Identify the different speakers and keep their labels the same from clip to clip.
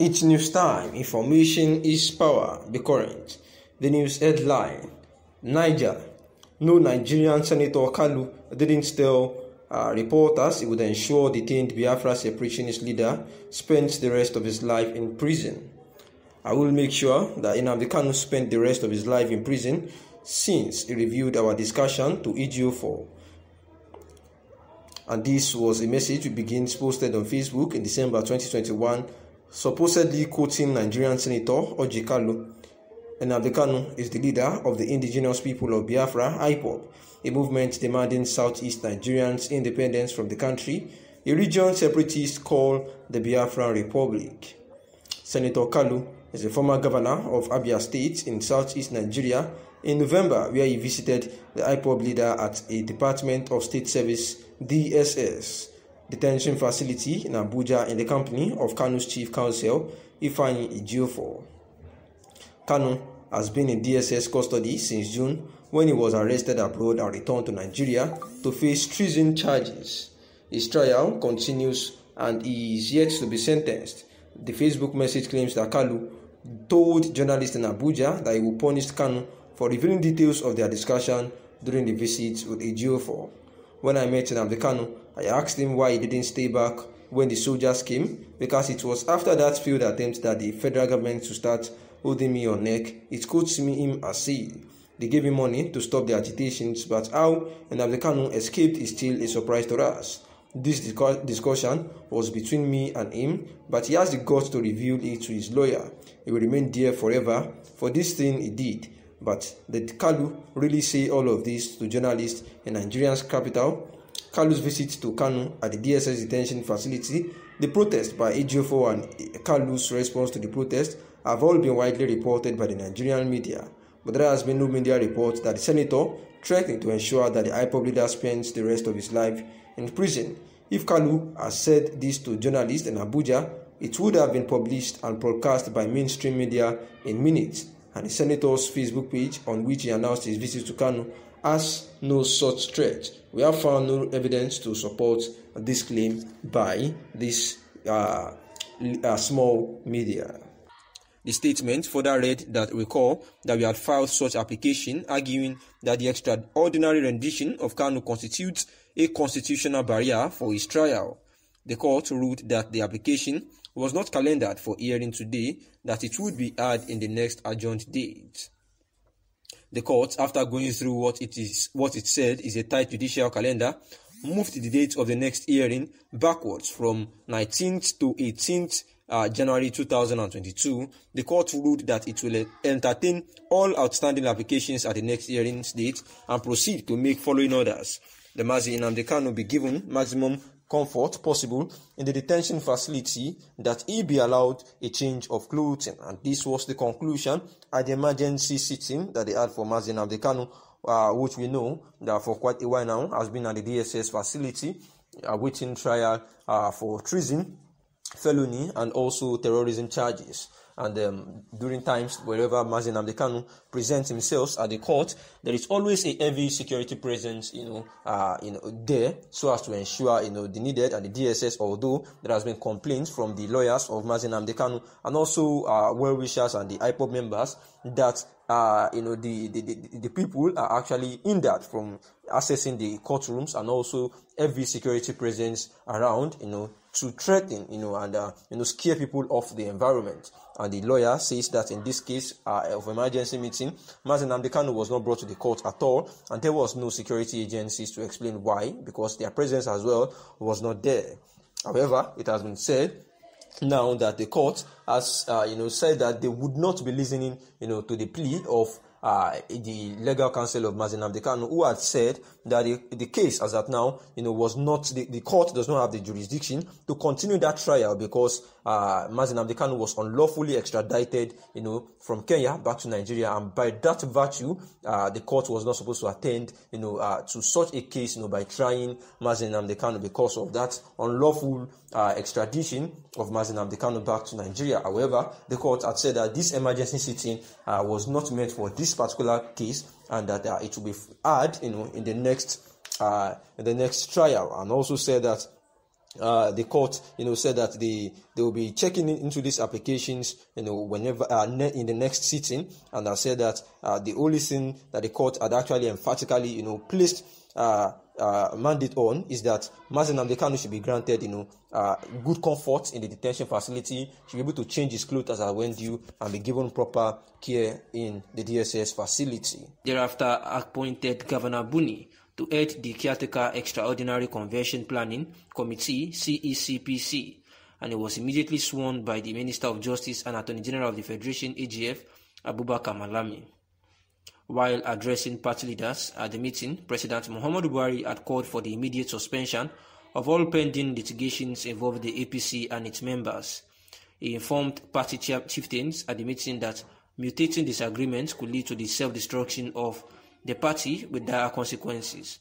Speaker 1: It's news time. Information is power. Be current. The news headline: Niger. No Nigerian Senator Kalu didn't tell reporters he would ensure detained Biafra separationist leader spends the rest of his life in prison. I will make sure that Nnamdi Kanu spent the rest of his life in prison since he reviewed our discussion to EGO4. And this was a message we begins posted on Facebook in December 2021, supposedly quoting Nigerian Senator Orji Kalu. Nnamdi Kanu is the leader of the indigenous people of Biafra, IPOB, a movement demanding Southeast Nigerians' independence from the country, a region separatists call the Biafran Republic. Senator Kalu is a former governor of Abia State in Southeast Nigeria in November, where he visited the IPOB leader at a Department of State Service DSS detention facility in Abuja in the company of Kanu's chief counsel, Ifeanyi Ejiofor. Kanu has been in DSS custody since June, when he was arrested abroad and returned to Nigeria to face treason charges. His trial continues and he is yet to be sentenced. The Facebook message claims that Kalu told journalists in Abuja that he will punish Kanu for revealing details of their discussion during the visit with Ejiofor. When I met Nnamdi Kanu, I asked him why he didn't stay back when the soldiers came, because it was after that failed attempt that the federal government to start holding me on neck. It quotes him as saying, they gave him money to stop the agitations, but how Nnamdi Kanu escaped is still a surprise to us. This discussion was between me and him, but he has the guts to reveal it to his lawyer. He will remain there forever for this thing he did. But did Kalu really say all of this to journalists in Nigeria's capital? Kalu's visit to Kanu at the DSS detention facility, the protest by Ejiofor and Kalu's response to the protest have all been widely reported by the Nigerian media. But there has been no media report that the senator threatened to ensure that the IPOB leader spends the rest of his life in prison. If Kalu has said this to journalists in Abuja, it would have been published and broadcast by mainstream media in minutes. And the senator's Facebook page, on which he announced his visit to Kanu, has no such threat. We have found no evidence to support this claim by this small media. The statement further read that recall that we had filed such application, arguing that the extraordinary rendition of Kanu constitutes a constitutional barrier for his trial. The court ruled that the application was not calendared for hearing today, that it would be heard in the next adjourned date. The court, after going through what it said is a tight judicial calendar, moved the date of the next hearing backwards from 19th to 18th January 2022. The court ruled that it will entertain all outstanding applications at the next hearing date and proceed to make following orders. The Mazi Nnamdi Kanu be given maximum comfort possible in the detention facility, that he be allowed a change of clothing. And this was the conclusion at the emergency sitting that they had for Mazi Nnamdi Kanu, which we know that for quite a while now has been at the DSS facility, awaiting trial for treason, felony, and also terrorism charges. And during times wherever Mazi Nnamdi Kanu presents himself at the court, there is always a heavy security presence, there, so as to ensure, the needed at the DSS. Although there has been complaints from the lawyers of Mazi Nnamdi Kanu and also well-wishers and the IPOB members that the people are actually hindered from accessing the courtrooms, and also heavy security presence around, to threaten, and scare people off the environment. And the lawyer says that in this case of emergency meeting, Mazi Nnamdi Kanu was not brought to the court at all, and there was no security agencies to explain why, because their presence as well was not there. However, it has been said now that the court has, said that they would not be listening, to the plea of the legal counsel of Mazi Nnamdi Kanu, who had said that the case as at now, was not, the court does not have the jurisdiction to continue that trial because Mazi Nnamdi Kanu was unlawfully extradited, from Kenya back to Nigeria, and by that virtue, the court was not supposed to attend, to such a case, by trying Mazi Nnamdi Kanu because of that unlawful extradition of Mazi Nnamdi Kanu back to Nigeria. However, the court had said that this emergency sitting was not meant for this particular case, and that it will be heard, in the next trial, and also said that the court, said that they will be checking into these applications, whenever in the next sitting, and I said that the only thing that the court had actually emphatically, placed mandate on is that Nnamdi Kanu should be granted, good comfort in the detention facility, should be able to change his clothes as when due, and be given proper care in the DSS facility.
Speaker 2: Thereafter, appointed Governor Buni to head the Caretaker Extraordinary Convention Planning Committee (CECPC), and he was immediately sworn by the Minister of Justice and Attorney General of the Federation (AGF), Abubakar Malami. While addressing party leaders at the meeting, President Muhammadu Buhari had called for the immediate suspension of all pending litigations involving the APC and its members. He informed party chieftains at the meeting that mutating disagreements could lead to the self-destruction of the party with dire consequences.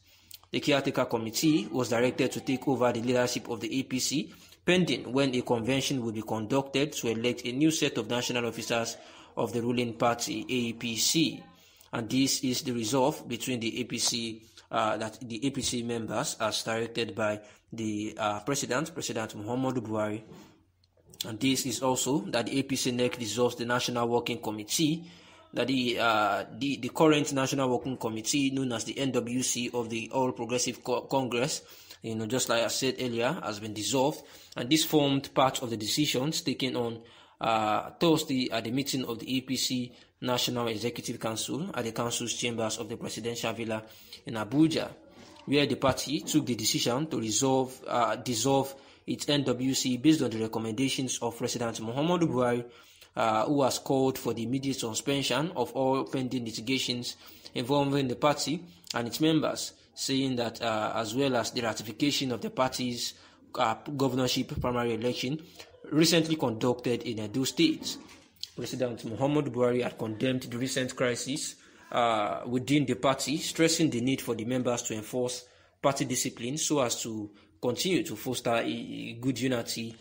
Speaker 2: The caretaker committee was directed to take over the leadership of the APC pending when a convention would be conducted to elect a new set of national officers of the ruling party, APC. And this is the resolve between the APC, that the APC members, as directed by the President Muhammadu Buhari. And this is also that the APC NEC dissolves the National Working Committee, that the current National Working Committee, known as the NWC of the All Progressive Congress, just like I said earlier, has been dissolved, and this formed part of the decisions taken on Thursday at the meeting of the APC National Executive Council at the Council's chambers of the Presidential Villa in Abuja, where the party took the decision to dissolve its NWC based on the recommendations of President Muhammadu Buhari, who has called for the immediate suspension of all pending litigations involving the party and its members, saying that as well as the ratification of the party's governorship primary election recently conducted in Edo State. President Muhammadu Buhari had condemned the recent crisis within the party, stressing the need for the members to enforce party discipline so as to continue to foster a good unity,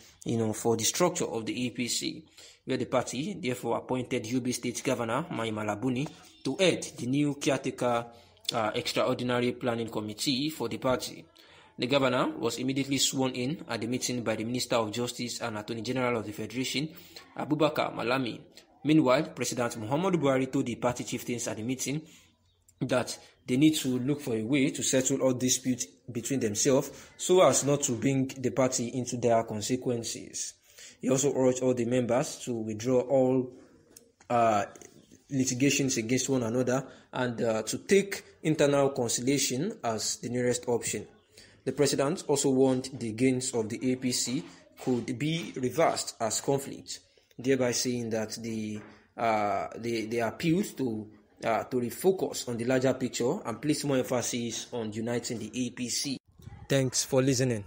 Speaker 2: for the structure of the APC, where the party therefore appointed Yobe State Governor Mai Mala Buni to head the new caretaker extraordinary planning committee for the party. The governor was immediately sworn in at the meeting by the Minister of Justice and Attorney General of the Federation, Abubakar Malami. Meanwhile, President Muhammadu Buhari told the party chieftains at the meeting that they need to look for a way to settle all disputes between themselves so as not to bring the party into dire consequences. He also urged all the members to withdraw all litigations against one another and to take internal conciliation as the nearest option. The president also warned the gains of the APC could be reversed as conflict, thereby saying that they appealed to refocus on the larger picture and place more emphasis on uniting the APC. Thanks for listening.